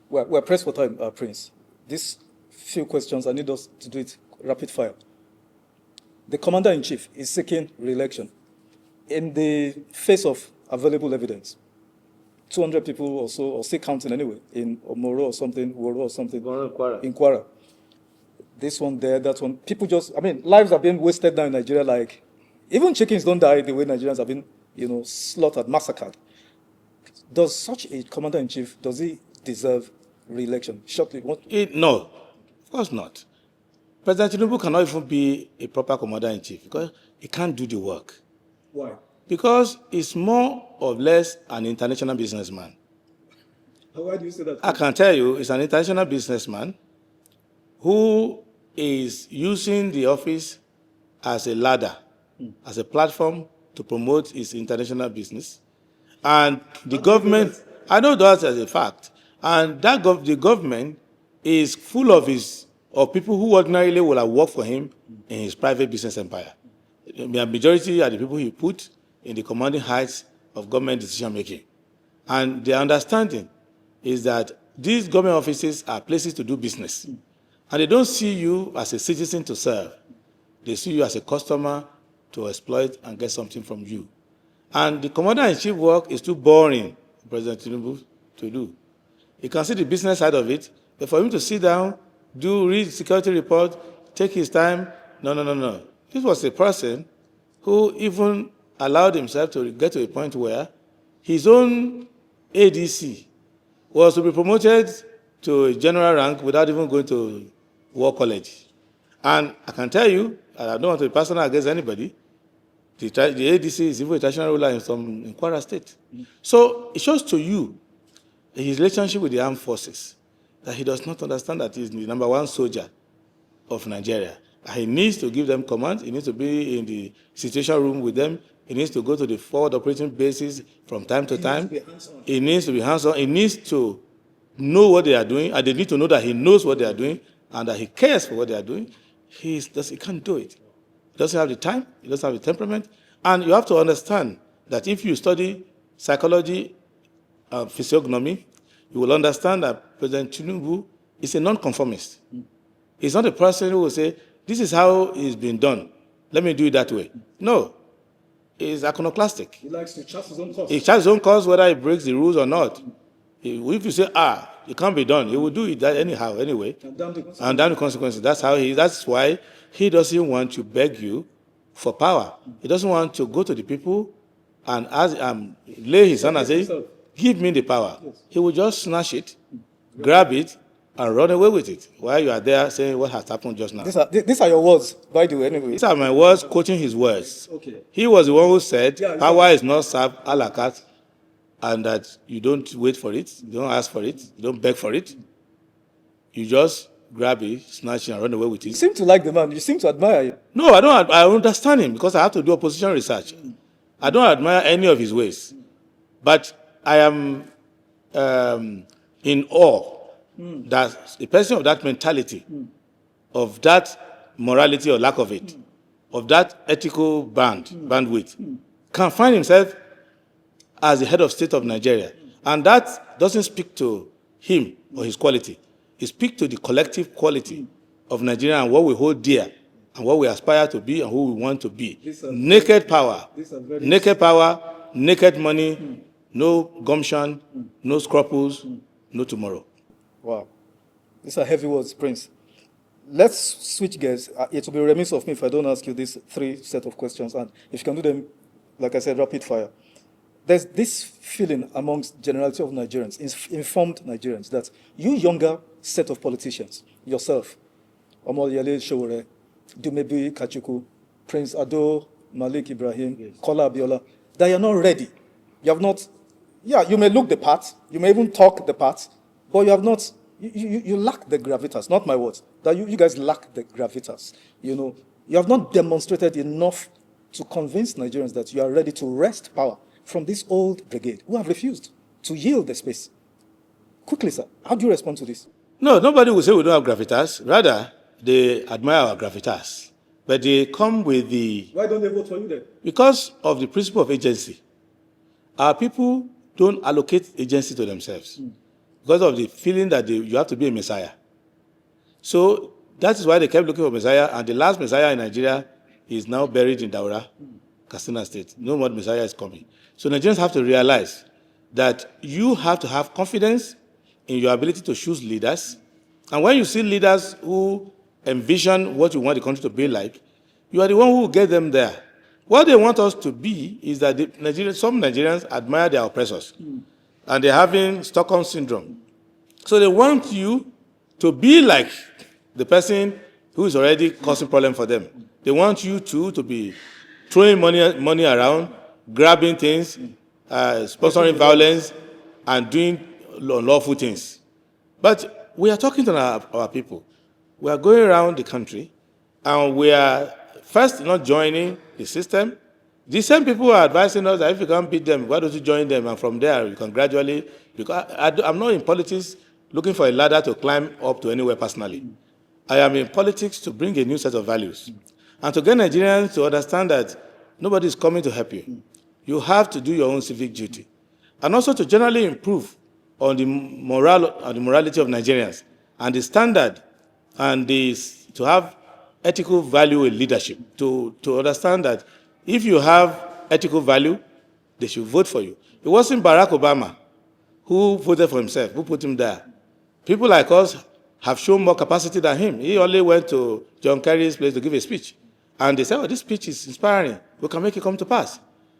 We're pressed for time, Prince. These few questions, I need us to do it rapid fire. The commander-in-chief is seeking re-election. In the face of available evidence, 200 people or so, or still counting anyway, in Omoro or something, Woro or something, in Kwara. This one there, that one. People just, lives are being wasted now in Nigeria. Like, even chickens don't die the way Nigerians have been, slaughtered, massacred. Does such a commander-in-chief, does he deserve re-election? Shortly, No, of course not. President Tinubu cannot even be a proper commander-in-chief because he can't do the work. Why? Because he's more or less an international businessman. Why do you say that? I can tell you, he's an international businessman who is using the office as a ladder, as a platform to promote his international business. And the government, I know that as a fact, and that the government is full of people who ordinarily will have worked for him in his private business empire. The majority are the people he put in the commanding heights of government decision making. And the understanding is that these government offices are places to do business. And they don't see you as a citizen to serve. They see you as a customer to exploit and get something from you. And the commander-in-chief work is too boring for President Tinubu to do. You can see the business side of it, but for him to sit down, read security report, take his time, no. This was a person who even allowed himself to get to a point where his own ADC was to be promoted to a general rank without even going to war college. And I can tell you, I don't want to be personal against anybody, the ADC is even a traditional ruler in Kwara State. So it shows to you his relationship with the armed forces, that he does not understand that he's the number one soldier of Nigeria. He needs to give them command. He needs to be in the situation room with them. He needs to go to the forward operating bases from time to time. He needs to be hands-on. He needs to know what they are doing, and they need to know that he knows what they are doing and that he cares for what they are doing. He can't do it. He doesn't have the time. He doesn't have the temperament. And you have to understand that if you study psychology and physiognomy, you will understand that President Tinubu is a non-conformist. He's not a person who will say, this is how it's been done. Let me do it that way. No. He's iconoclastic. He likes to chart his own course. He charts his own course whether he breaks the rules or not. If you say, it can't be done, he will do it anyhow, anyway. And damn the consequences. That's why he doesn't want to beg you for power. He doesn't want to go to the people and lay his hand and say, give me the power. Yes. He will just snatch it, grab it, and run away with it while you are there saying what has happened just now. These are your words, by the way, anyway. These are my words, quoting his words. Okay. He was the one who said, power is not served a la carte, and that you don't wait for it, you don't ask for it, you don't beg for it. You just grab it, snatch it, and run away with it. You seem to like the man. You seem to admire him. No, I don't. I understand him because I have to do opposition research. I don't admire any of his ways. But I am in awe that a person of that mentality, of that morality or lack of it, of that ethical bandwidth, can find himself as the head of state of Nigeria. And that doesn't speak to him or his quality. It speaks to the collective quality of Nigeria and what we hold dear and what we aspire to be and who we want to be. Naked power, naked money, no gumption, no scruples, no tomorrow. Wow. These are heavy words, Prince. Let's switch gears. It will be remiss of me if I don't ask you these three set of questions. And if you can do them, like I said, rapid fire. There's this feeling amongst generality of Nigerians, informed Nigerians, that you younger set of politicians, yourself, Olawale Showore, Dumebi Kachuku, Prince Ado, Malik Ibrahim, Kola Abiola, that you're not ready. You have not, you may look the part, you may even talk the part, but you have not, you lack the gravitas, not my words, that you guys lack the gravitas. You have not demonstrated enough to convince Nigerians that you are ready to wrest power from this old brigade who have refused to yield the space. Quickly, sir, how do you respond to this? No, nobody will say we don't have gravitas. Rather, they admire our gravitas. But they come with the... Why don't they vote for you then? Because of the principle of agency. Our people don't allocate agency to themselves. because of the feeling that you have to be a Messiah. So that is why they kept looking for Messiah, and the last Messiah in Nigeria is now buried in Daura, Katsina State. No more Messiah is coming. So Nigerians have to realize that you have to have confidence in your ability to choose leaders. And when you see leaders who envision what you want the country to be like, you are the one who will get them there. What they want us to be is that some Nigerians admire their oppressors, and they're having Stockholm syndrome. So they want you to be like the person who is already causing problem for them. They want you to be throwing money around, grabbing things, sponsoring violence, and doing unlawful things. But we are talking to our people. We are going around the country, and we are first not joining the system. The same people are advising us that if you can't beat them, why don't you join them? And from there, you can gradually, because I'm not in politics looking for a ladder to climb up to anywhere personally. I am in politics to bring a new set of values and to get Nigerians to understand that nobody is coming to help you. You have to do your own civic duty. And also to generally improve on the morality of Nigerians and the standard and to have ethical value in leadership, to understand that if you have ethical value, they should vote for you. It wasn't Barack Obama who voted for himself, who put him there. People like us have shown more capacity than him. He only went to John Kerry's place to give a speech. And they said, oh, this speech is inspiring. We can make it come to pass.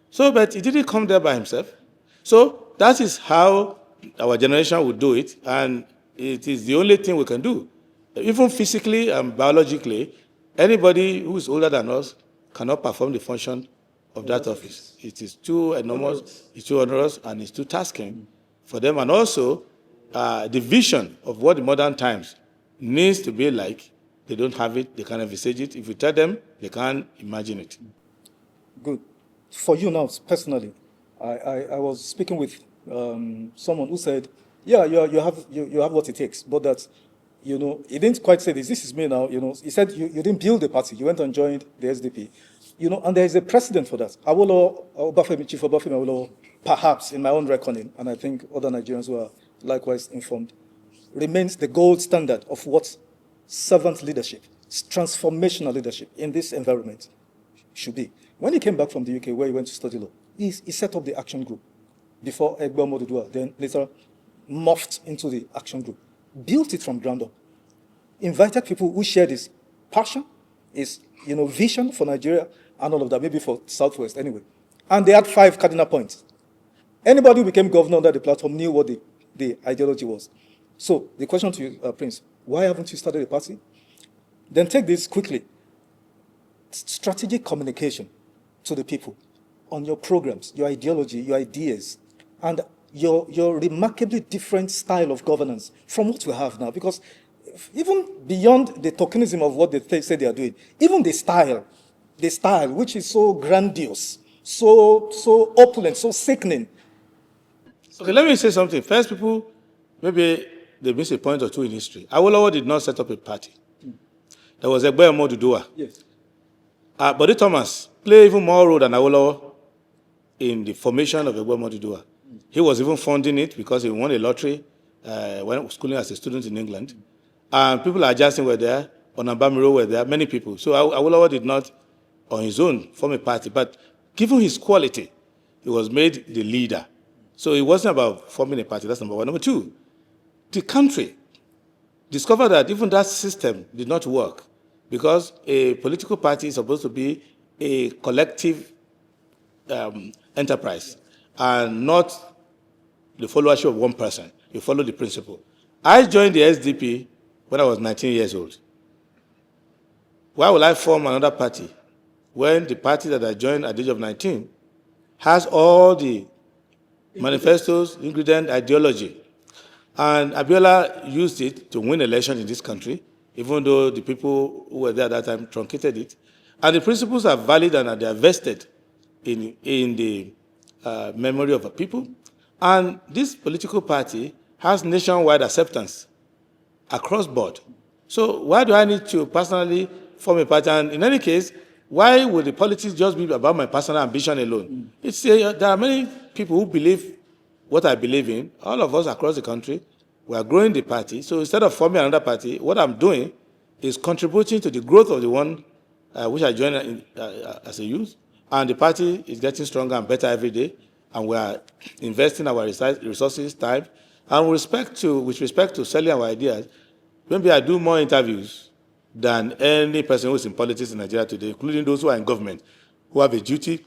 So, but he didn't come there by himself. So that is how our generation would do it. And it is the only thing we can do. Even physically and biologically, anybody who is older than us cannot perform the function of that office. It is too enormous, it's too onerous, and it's too tasking for them. And also, the vision of what the modern times needs to be like, they don't have it, they can't envisage it. If you tell them, they can't imagine it. Good. For you now, personally, I was speaking with someone who said, yeah, you have what it takes, but that, he didn't quite say this. This is me now, He said you didn't build the party. You went and joined the SDP. And there is a precedent for that. Chief Obafemi Awolowo, perhaps in my own reckoning, and I think other Nigerians who are likewise informed, remains the gold standard of what servant leadership, transformational leadership in this environment should be. When he came back from the UK, where he went to study law, he set up the action group before Adewole Adebayo, then later morphed into the action group, built it from ground up, invited people who shared his passion, his vision for Nigeria and all of that, maybe for Southwest anyway. And they had 5 cardinal points. Anybody who became governor under the platform knew what the ideology was. So the question to you, Prince, why haven't you started a party? Then take this quickly. Strategic communication to the people on your programs, your ideology, your ideas, and your remarkably different style of governance from what we have now. Because even beyond the tokenism of what they say they are doing, even the style, which is so grandiose, so opulent, so sickening. Okay, let me say something. First, people, maybe they miss a point or two in history. Awolowo did not set up a party. There was Adewole Adebayo. Yes. Bode Thomas played even more role than Awolowo in the formation of Adewole Adebayo. He was even funding it because he won a lottery when schooling as a student in England. And people like Justin were there, Onabamiro were there, many people. So Awolowo did not, on his own, form a party. But given his quality, he was made the leader. So it wasn't about forming a party. That's number one. Number two, the country discovered that even that system did not work because a political party is supposed to be a collective enterprise and not the followership of one person. You follow the principle. I joined the SDP when I was 19 years old. Why would I form another party when the party that I joined at the age of 19 has all the manifestos, ingredient, ideology? And Abiola used it to win elections in this country, even though the people who were there at that time truncated it. And the principles are valid and they are vested in the memory of the people. And this political party has nationwide acceptance across board. So why do I need to personally form a party? And in any case, why would the politics just be about my personal ambition alone? There are many people who believe what I believe in, all of us across the country. We are growing the party. So instead of forming another party, what I'm doing is contributing to the growth of the one which I joined as a youth. And the party is getting stronger and better every day. And we are investing our resources, time. And with respect to selling our ideas, maybe I do more interviews than any person who is in politics in Nigeria today, including those who are in government, who have a duty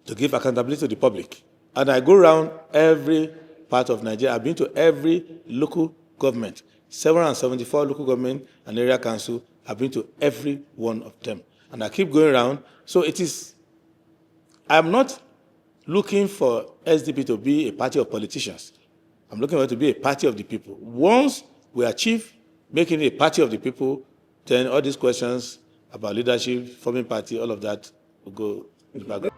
to give accountability to the public. And I go around every part of Nigeria. I've been to every local government, 774 local government and area council. I've been to every one of them. And I keep going around. So I'm not looking for SDP to be a party of politicians. I'm looking for it to be a party of the people. Once we achieve making it a party of the people, then all these questions about leadership, forming party, all of that will go in the background.